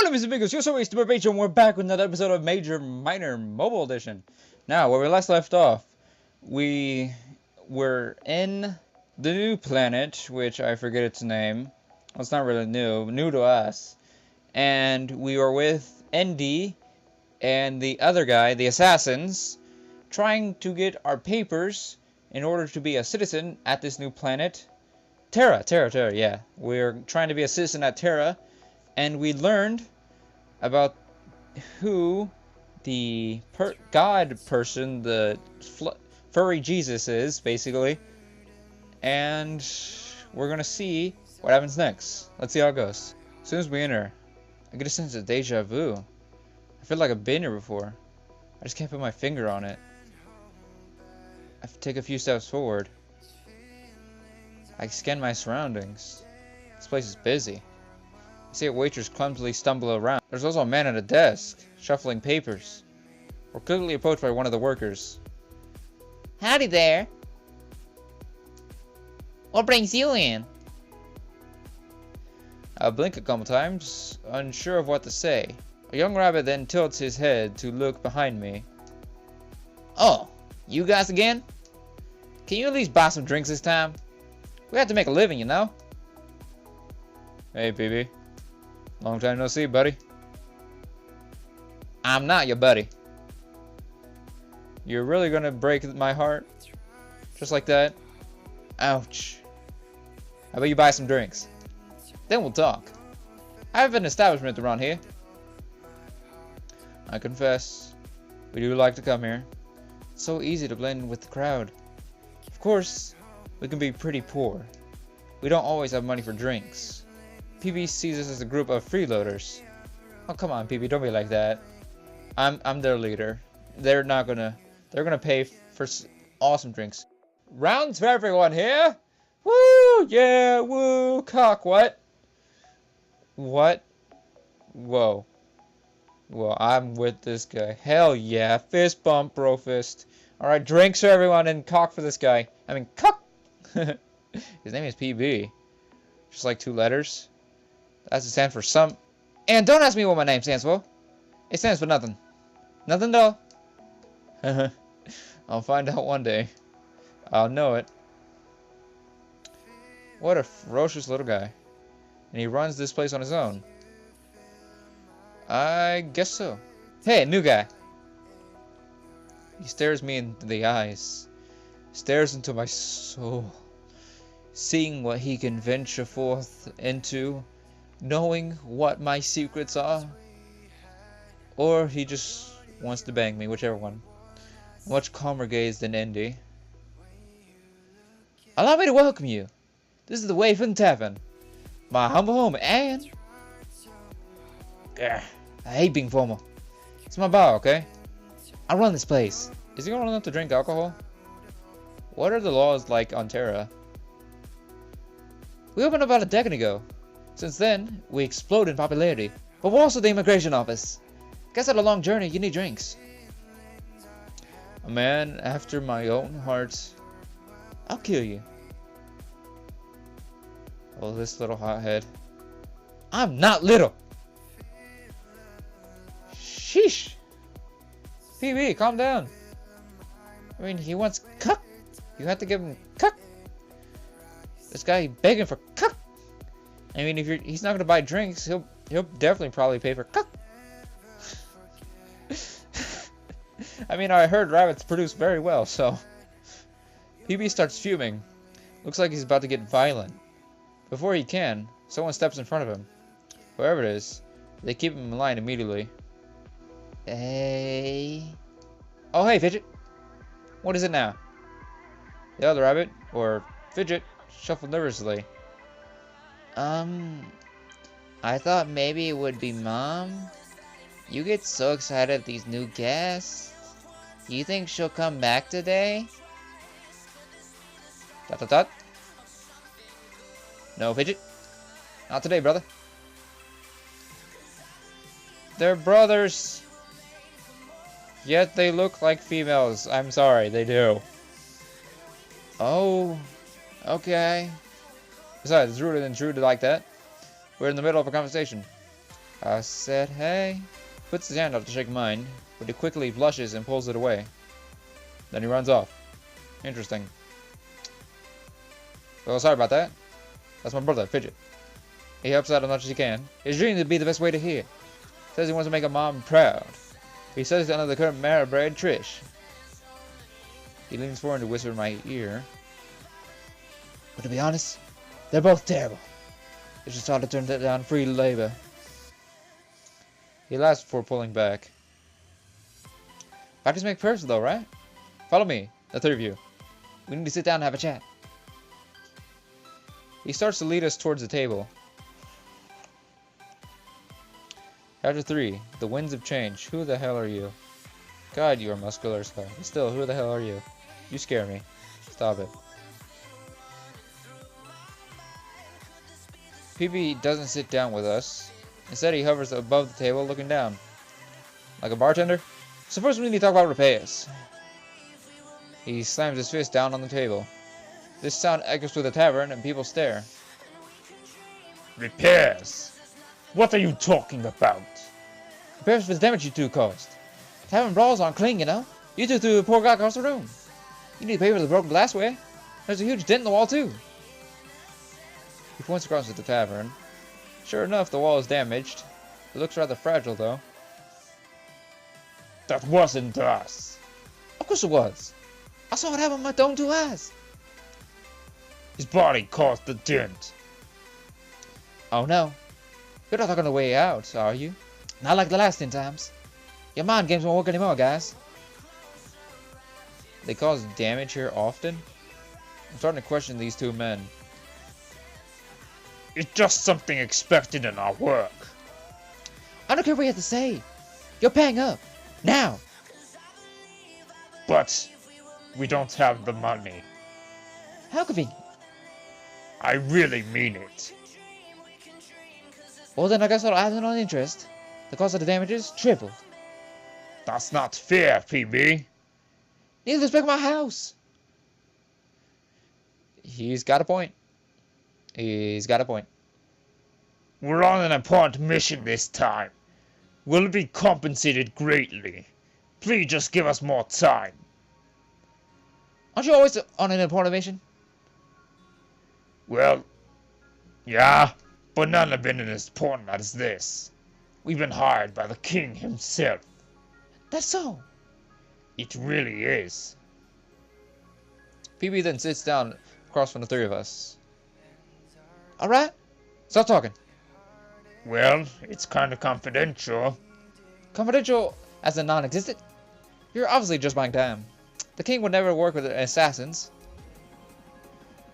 Hello, Mr. Biggles, you're so used to Rachel, and we're back with another episode of Major Minor Mobile Edition. Now, where we last left off, we were in the new planet, which I forget its name. Well, it's not really new to us. And we were with ND and the other guy, the assassins, trying to get our papers in order to be a citizen at this new planet. Terra, yeah. We're trying to be a citizen at Terra. And we learned about who the God person, the furry Jesus is, basically. And we're going to see what happens next. Let's see how it goes. As soon as we enter, I get a sense of deja vu. I feel like I've been here before. I just can't put my finger on it. I have to take a few steps forward. I scan my surroundings. This place is busy. I see a waitress clumsily stumble around. There's also a man at a desk, shuffling papers. We're quickly approached by one of the workers. Howdy there. What brings you in? I blink a couple times, unsure of what to say. A young rabbit then tilts his head to look behind me. Oh, you guys again? Can you at least buy some drinks this time? We have to make a living, you know? Hey, BB. Long time no see, buddy. I'm not your buddy. You're really gonna break my heart? Just like that? Ouch. How about you buy some drinks? Then we'll talk. I have an establishment around here. I confess, we do like to come here. It's so easy to blend in with the crowd. Of course, we can be pretty poor. We don't always have money for drinks. PB sees us as a group of freeloaders. Oh, come on, PB, don't be like that. I'm their leader. They're gonna pay for awesome drinks. Rounds for everyone here. Woo, yeah, woo, cock, what? What? Whoa. Well, I'm with this guy. Hell yeah, fist bump, bro fist. Alright, drinks for everyone and cock for this guy. I mean, cock! His name is PB. Just like two letters. That's to stand for some. And don't ask me what my name stands for. It stands for nothing. Nothing at all. I'll find out one day. I'll know it. What a ferocious little guy. And he runs this place on his own. I guess so. Hey, new guy. He stares me in the eyes. Stares into my soul. Seeing what he can venture forth into. Knowing what my secrets are. Or he just wants to bang me, whichever one. Much calmer gaze than Indy. Allow me to welcome you. This is the way from the tavern. My humble home and... I hate being formal. It's my bar, okay? I run this place. Is he gonna let to drink alcohol? What are the laws like on Terra? We opened about a decade ago. Since then, we exploded in popularity. But we're also the immigration office. Guess at a long journey, you need drinks. A man after my own heart. I'll kill you. Oh, this little hothead. I'm not little! Sheesh! PB, calm down. I mean, he wants cuck. You have to give him cuck. This guy begging for cuck. I mean, if he's not gonna buy drinks, he'll definitely probably pay for cuck. I mean, I heard rabbits produce very well, so. PB starts fuming. Looks like he's about to get violent. Before he can, someone steps in front of him. Whoever it is, they keep him in line immediately. Hey. Oh, hey, Fidget. What is it now? The other rabbit, or Fidget, shuffled nervously. I thought maybe it would be Mom. You get so excited at these new guests. You think she'll come back today? Dot dot dot. No, Fidget. Not today, brother. They're brothers. Yet they look like females. I'm sorry, they do. Oh, okay. Besides, it's ruder than true to like that. We're in the middle of a conversation. I said hey. Puts his hand out to shake mine, but he quickly blushes and pulls it away. Then he runs off. Interesting. Well, sorry about that. That's my brother, Fidget. He helps out as much as he can. His dream would be the best way to hear. Says he wants to make a mom proud. He says he's under the current married bride, Trish. He leans forward to whisper in my ear. But to be honest, they're both terrible. They should start to turn down free labor. He laughs before pulling back. Practice make perfect though, right? Follow me, the three of you. We need to sit down and have a chat. He starts to lead us towards the table. Chapter 3. The winds of change. Who the hell are you? God, you are muscular as hell. But still, who the hell are you? You scare me. Stop it. PB doesn't sit down with us. Instead, he hovers above the table looking down. Like a bartender? So first we need to talk about repairs. He slams his fist down on the table. This sound echoes through the tavern and people stare. Repairs? What are you talking about? Repairs for the damage you two caused. Tavern brawls aren't clean, you know. You two threw a poor guy across the room. You need to pay for the broken glassware. There's a huge dent in the wall too. He points across at the tavern. Sure enough, the wall is damaged. It looks rather fragile though. That wasn't us. Of course it was. I saw it happen with my own two eyes. His body caused the dent. Oh no. You're not talking the way out, are you? Not like the last 10 times. Your mind games won't work anymore, guys. They cause damage here often? I'm starting to question these two men. It's just something expected in our work. I don't care what you have to say. You're paying up. Now. But we don't have the money. How convenient. I really mean it. Well then I guess I'll add in on interest. The cost of the damages tripled. That's not fair, PB. Need to respect my house. He's got a point. He's got a point. We're on an important mission this time. We'll be compensated greatly. Please just give us more time. Aren't you always on an important mission? Well, yeah, but none have been as important as this. We've been hired by the king himself. That's so. It really is. PB then sits down across from the three of us. Alright, stop talking. Well, it's kind of confidential. Confidential as in non-existent? You're obviously just buying time. The king would never work with assassins.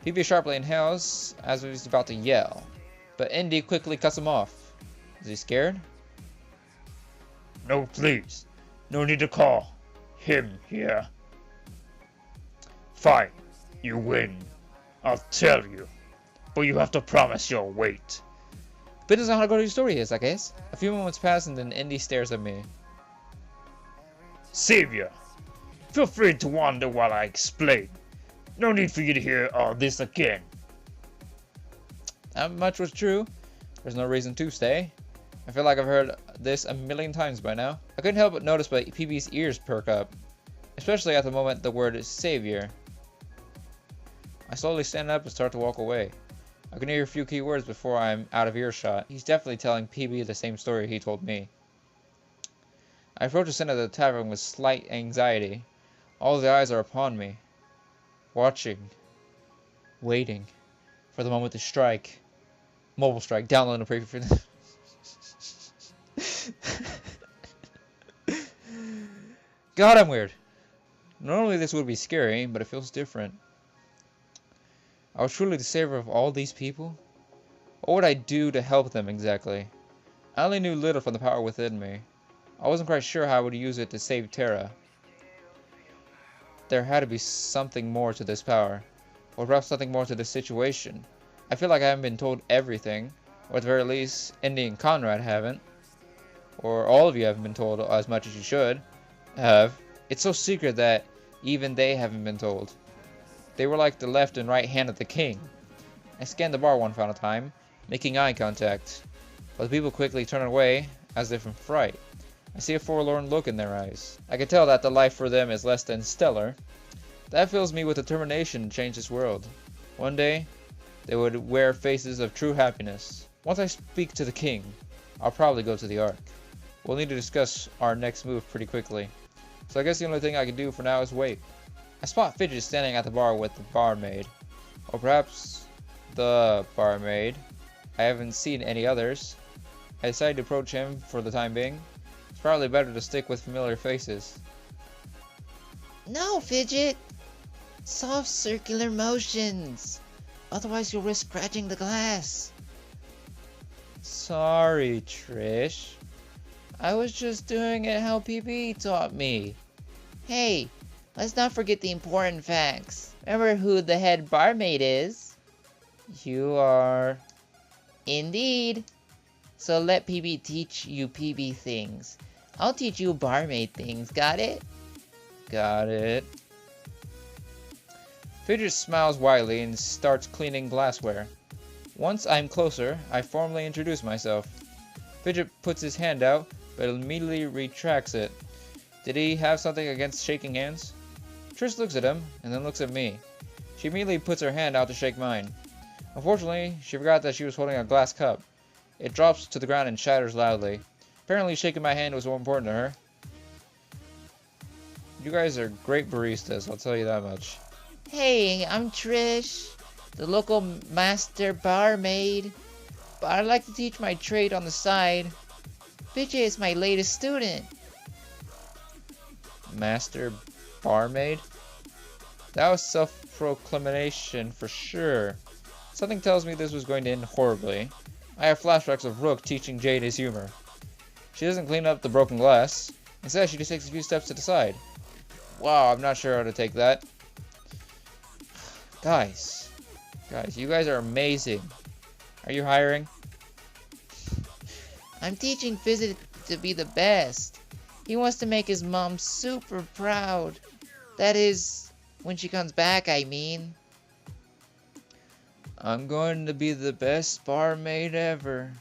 PB sharply inhales as if he's about to yell, but Indy quickly cuts him off. Is he scared? No, please. No need to call him here. Fine, you win. I'll tell you. But you have to promise you'll wait. Depends on how good your story is, I guess. A few moments pass and then Indy stares at me. Savior, feel free to wander while I explain. No need for you to hear all this again. Not much was true. There's no reason to stay. I feel like I've heard this a million times by now. I couldn't help but notice but PB's ears perk up. Especially at the moment the word is savior. I slowly stand up and start to walk away. I can hear a few key words before I'm out of earshot. He's definitely telling PB the same story he told me. I approach the center of the tavern with slight anxiety. All the eyes are upon me. Watching. Waiting. For the moment to strike. Mobile strike. Download and preview for this. God, I'm weird. Normally this would be scary, but it feels different. I was truly the savior of all these people? What would I do to help them exactly? I only knew little from the power within me. I wasn't quite sure how I would use it to save Terra. There had to be something more to this power, or perhaps something more to this situation. I feel like I haven't been told everything, or at the very least, Indy and Conrad haven't. Or all of you haven't been told as much as you should have. It's so secret that even they haven't been told. They were like the left and right hand of the king. I scanned the bar one final time, making eye contact. but the people quickly turn away as if in fright. I see a forlorn look in their eyes. I can tell that the life for them is less than stellar. That fills me with determination to change this world. One day, they would wear faces of true happiness. Once I speak to the king, I'll probably go to the Ark. We'll need to discuss our next move pretty quickly. So I guess the only thing I can do for now is wait. I spot Fidget standing at the bar with the barmaid. Or perhaps the barmaid. I haven't seen any others. I decide to approach him for the time being. It's probably better to stick with familiar faces. No, Fidget! Soft circular motions! Otherwise you'll risk scratching the glass. Sorry, Trish. I was just doing it how PB taught me. Hey, let's not forget the important facts. Remember who the head barmaid is? You are... Indeed. So let PB teach you PB things. I'll teach you barmaid things, got it? Got it. Fidget smiles widely and starts cleaning glassware. Once I'm closer, I formally introduce myself. Fidget puts his hand out, but immediately retracts it. Did he have something against shaking hands? Trish looks at him, and then looks at me. She immediately puts her hand out to shake mine. Unfortunately, she forgot that she was holding a glass cup. It drops to the ground and shatters loudly. Apparently shaking my hand was more important to her. You guys are great baristas, I'll tell you that much. Hey, I'm Trish, the local master barmaid. But I'd like to teach my trade on the side. Fidget is my latest student. Master barmaid? That was self-proclamation for sure. Something tells me this was going to end horribly. I have flashbacks of Rook teaching Jade his humor. She doesn't clean up the broken glass. Instead, she just takes a few steps to the side. Wow, I'm not sure how to take that. Guys, you guys are amazing. Are you hiring? I'm teaching Fidget to be the best. He wants to make his mom super proud. That is, when she comes back, I mean. I'm going to be the best barmaid ever.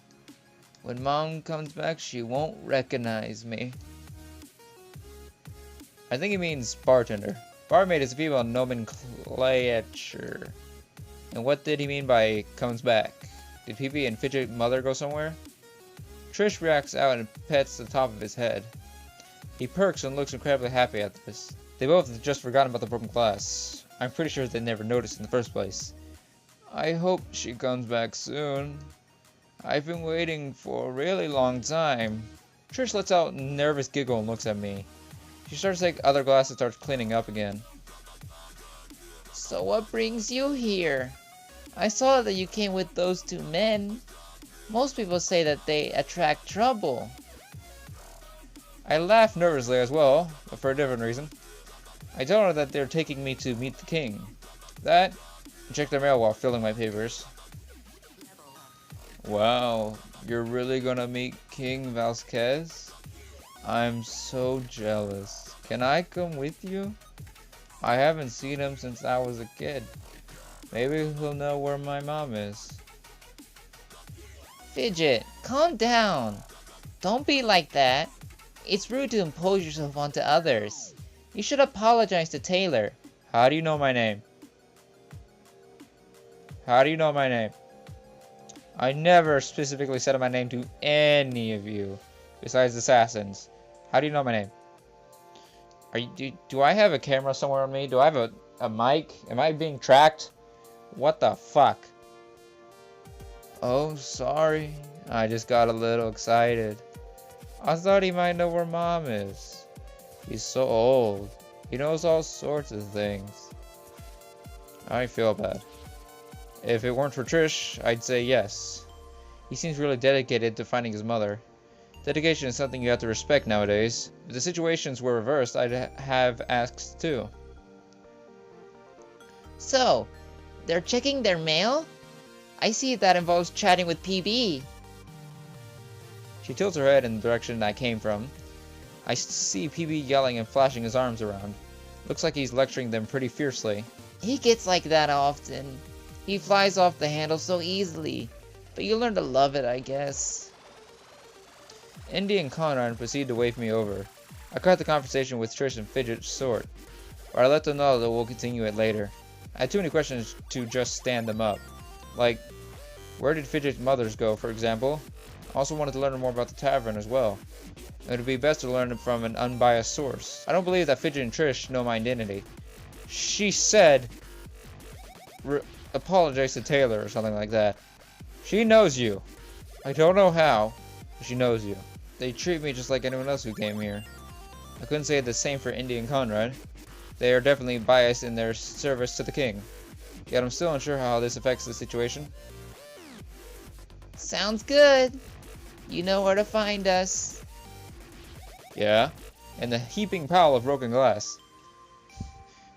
When Mom comes back, she won't recognize me. I think he means bartender. Barmaid is a female nomenclature. And what did he mean by comes back? Did PB and Fidget mother go somewhere? Trish reacts out and pets the top of his head. He perks and looks incredibly happy at this. They both have just forgotten about the broken glass. I'm pretty sure they never noticed in the first place. I hope she comes back soon. I've been waiting for a really long time. Trish lets out a nervous giggle and looks at me. She starts to take other glasses and starts cleaning up again. So what brings you here? I saw that you came with those two men. Most people say that they attract trouble. I laugh nervously as well, but for a different reason. I tell her that they're taking me to meet the king. That, and check their mail while filling my papers. Wow, you're really gonna meet King Vasquez? I'm so jealous. Can I come with you? I haven't seen him since I was a kid. Maybe he'll know where my mom is. Fidget, calm down. Don't be like that. It's rude to impose yourself onto others. You should apologize to Taylor. How do you know my name? How do you know my name? I never specifically said my name to any of you, besides assassins. How do you know my name? Do I have a camera somewhere on me? Do I have a mic? Am I being tracked? What the fuck? Oh, sorry. I just got a little excited. I thought he might know where Mom is. He's so old. He knows all sorts of things. I feel bad. If it weren't for Trish, I'd say yes. He seems really dedicated to finding his mother. Dedication is something you have to respect nowadays. If the situations were reversed, I'd have asked too. So, they're checking their mail? I see that involves chatting with PB. She tilts her head in the direction I came from. I see PB yelling and flashing his arms around. Looks like he's lecturing them pretty fiercely. He gets like that often. He flies off the handle so easily. But you learn to love it, I guess. Indy and Conrad proceed to wave me over. I cut the conversation with Trish and Fidget short, or I let them know that we'll continue it later. I had too many questions to just stand them up. Like, where did Fidget's mothers go, for example? I also wanted to learn more about the tavern as well. It would be best to learn it from an unbiased source. I don't believe that Fidget and Trish know my identity. She said, apologize to Taylor or something like that. She knows you. I don't know how, but she knows you. They treat me just like anyone else who came here. I couldn't say the same for Indy and Conrad. They are definitely biased in their service to the king. Yet I'm still unsure how this affects the situation. Sounds good. You know where to find us. Yeah, and the heaping pile of broken glass.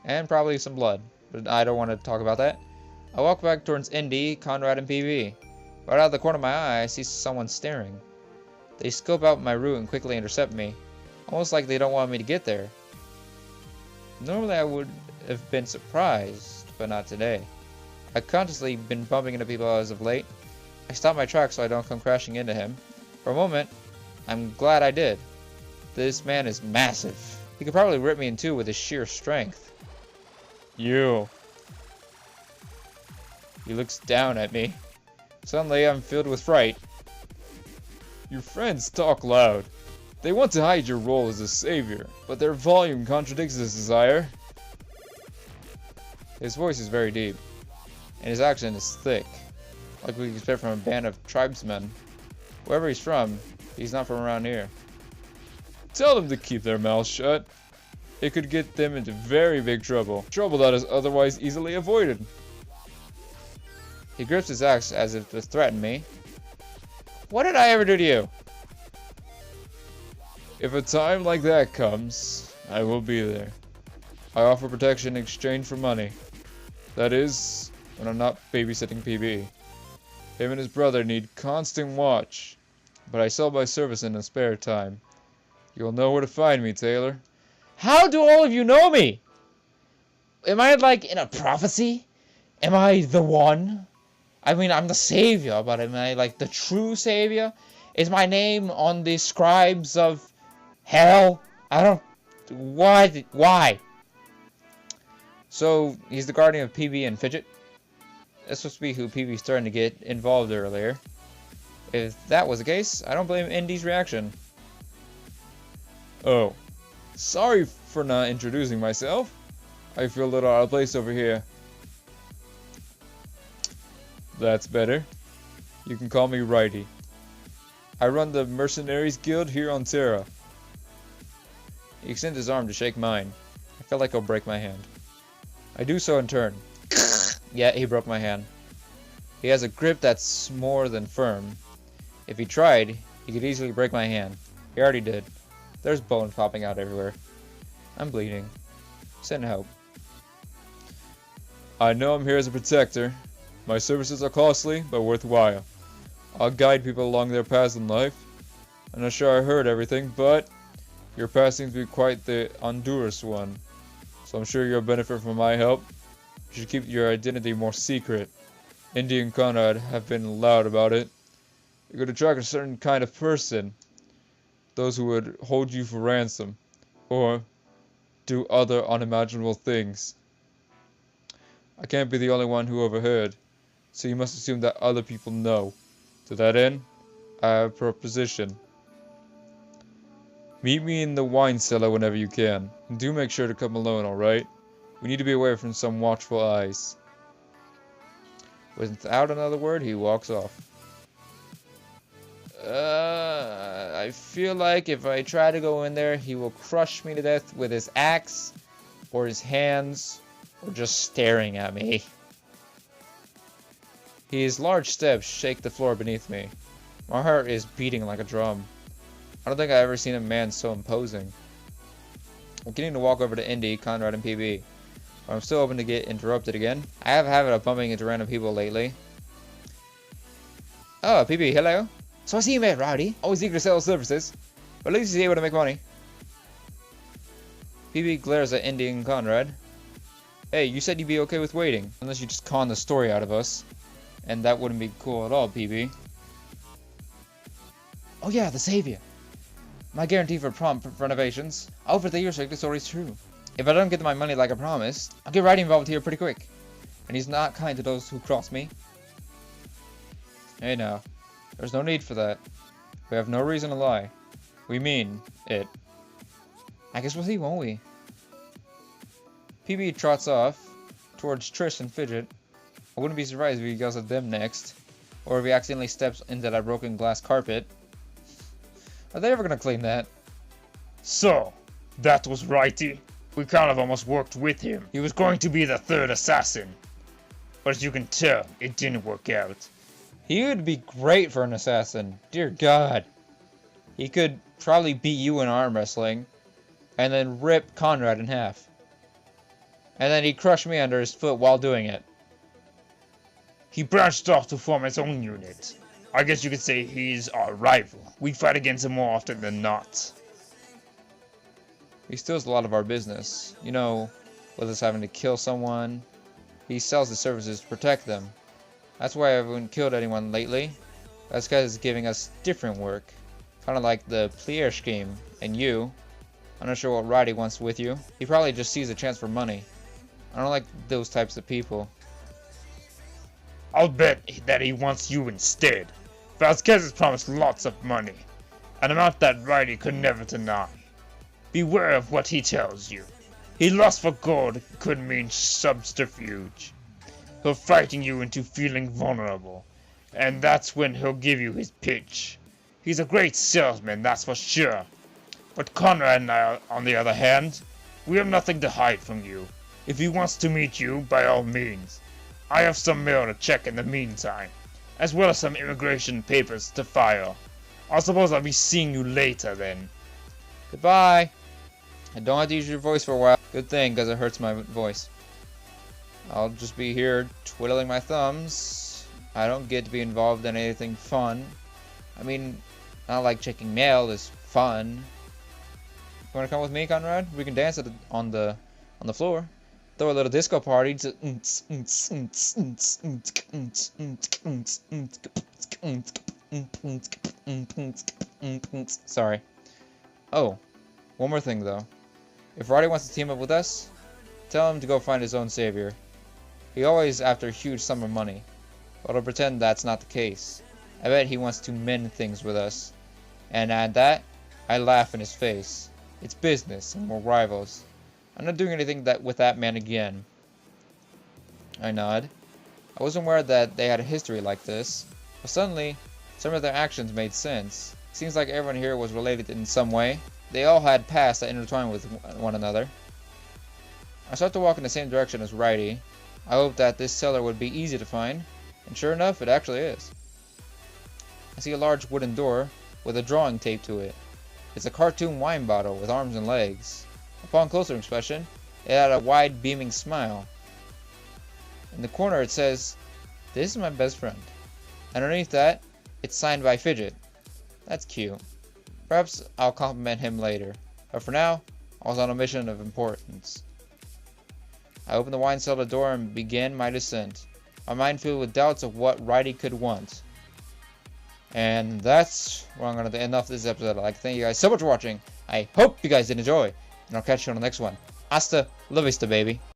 And probably some blood, but I don't want to talk about that. I walk back towards Indy, Conrad, and PB. Right out of the corner of my eye, I see someone staring. They scope out my route and quickly intercept me, almost like they don't want me to get there. Normally I would have been surprised, but not today. I've consciously been bumping into people as of late. I stop my tracks so I don't come crashing into him. For a moment, I'm glad I did. This man is massive. He could probably rip me in two with his sheer strength. You. He looks down at me. Suddenly, I'm filled with fright. Your friends talk loud. They want to hide your role as a savior, but their volume contradicts this desire. His voice is very deep, and his accent is thick, like we expect from a band of tribesmen. Wherever he's from, he's not from around here. Tell them to keep their mouths shut. It could get them into very big trouble. Trouble that is otherwise easily avoided. He grips his axe as if to threaten me. What did I ever do to you? If a time like that comes, I will be there. I offer protection in exchange for money. That is, when I'm not babysitting PB. Him and his brother need constant watch, but I sell my service in the spare time. You'll know where to find me, Taylor. How do all of you know me? Am I like in a prophecy? Am I the one? I mean, I'm the savior, but am I like the true savior? Is my name on the scribes of hell? I don't... What? Why? So, he's the guardian of PB and Fidget? That's supposed to be who PB's starting to get involved earlier. If that was the case, I don't blame Indy's reaction. Oh. Sorry for not introducing myself. I feel a little out of place over here. That's better. You can call me Righty. I run the Mercenaries Guild here on Terra. He extends his arm to shake mine. I feel like he'll break my hand. I do so in turn. Yeah, he broke my hand. He has a grip that's more than firm. If he tried, he could easily break my hand. He already did. There's bones popping out everywhere. I'm bleeding. Send help. I know I'm here as a protector. My services are costly, but worthwhile. I'll guide people along their paths in life. I'm not sure I heard everything, but your path seems to be quite the Honduras one. So I'm sure you'll benefit from my help. You should keep your identity more secret. Indy and Conrad have been loud about it. It could attract a certain kind of person. Those who would hold you for ransom. Or do other unimaginable things. I can't be the only one who overheard. So you must assume that other people know. To that end, I have a proposition. Meet me in the wine cellar whenever you can. And do make sure to come alone, alright? We need to be away from some watchful eyes. Without another word, he walks off. I feel like if I try to go in there, he will crush me to death with his axe, or his hands, or just staring at me. His large steps shake the floor beneath me. My heart is beating like a drum. I don't think I've ever seen a man so imposing. I'm beginning to walk over to Indy, Conrad, and PB. But I'm still open to get interrupted again. I have a habit of bumping into random people lately. Oh, PB, hello. So I see you made Rowdy. Always eager to sell services. But at least he's able to make money. PB glares at Indy and Conrad. Hey, you said you'd be okay with waiting. Unless you just con the story out of us. And that wouldn't be cool at all, PB. Oh yeah, the savior. My guarantee for prompt renovations. Over the years, like this story's true. If I don't get my money like I promised, I'll get Righty involved here pretty quick. And he's not kind to those who cross me. Hey now, there's no need for that. We have no reason to lie. We mean it. I guess we'll see, won't we? PB trots off towards Trish and Fidget. I wouldn't be surprised if he yells at them next. Or if he accidentally steps into that broken glass carpet. Are they ever gonna clean that? So, that was Righty. We kind of almost worked with him. He was going to be the third assassin. But as you can tell, it didn't work out. He would be great for an assassin. Dear God. He could probably beat you in arm wrestling. And then rip Conrad in half. And then he'd crush me under his foot while doing it. He branched off to form his own unit. I guess you could say he's our rival. We fight against him more often than not. He steals a lot of our business. You know, with us having to kill someone, he sells his services to protect them. That's why I haven't killed anyone lately. That's because he's giving us different work. Kind of like the Plier scheme. And you, I'm not sure what Righty wants with you. He probably just sees a chance for money. I don't like those types of people. I'll bet that he wants you instead. Vasquez has promised lots of money. An amount that Righty could never deny. Beware of what he tells you. He lust for gold could mean subterfuge. He'll frighten you into feeling vulnerable. And that's when he'll give you his pitch. He's a great salesman, that's for sure. But Conrad and I, on the other hand, we have nothing to hide from you. If he wants to meet you, by all means. I have some mail to check in the meantime, as well as some immigration papers to file. I suppose I'll be seeing you later then. Goodbye. I don't have to use your voice for a while. Good thing, because it hurts my voice. I'll just be here twiddling my thumbs. I don't get to be involved in anything fun. I mean, not like checking mail is fun. You wanna come with me, Conrad? We can dance on the floor. Throw a little disco party to sorry. Oh, one more thing though. If Roddy wants to team up with us, tell him to go find his own savior. He always after a huge sum of money, but I'll pretend that's not the case. I bet he wants to mend things with us. And at that, I laugh in his face. It's business and we're rivals. I'm not doing anything with that man again. I nod. I wasn't aware that they had a history like this, but suddenly, some of their actions made sense. Seems like everyone here was related in some way. They all had pasts that intertwined with one another. I start to walk in the same direction as Righty. I hoped that this cellar would be easy to find, and sure enough, it actually is. I see a large wooden door with a drawing taped to it. It's a cartoon wine bottle with arms and legs. Upon closer inspection, it had a wide, beaming smile. In the corner it says, "This is my best friend." Underneath that, it's signed by Fidget. That's cute. Perhaps I'll compliment him later. But for now, I was on a mission of importance. I opened the wine cellar door and began my descent. My mind filled with doubts of what Righty could want. And that's where I'm going to end off this episode. I'd like to thank you guys so much for watching. I hope you guys did enjoy. And I'll catch you on the next one. Hasta la vista, baby.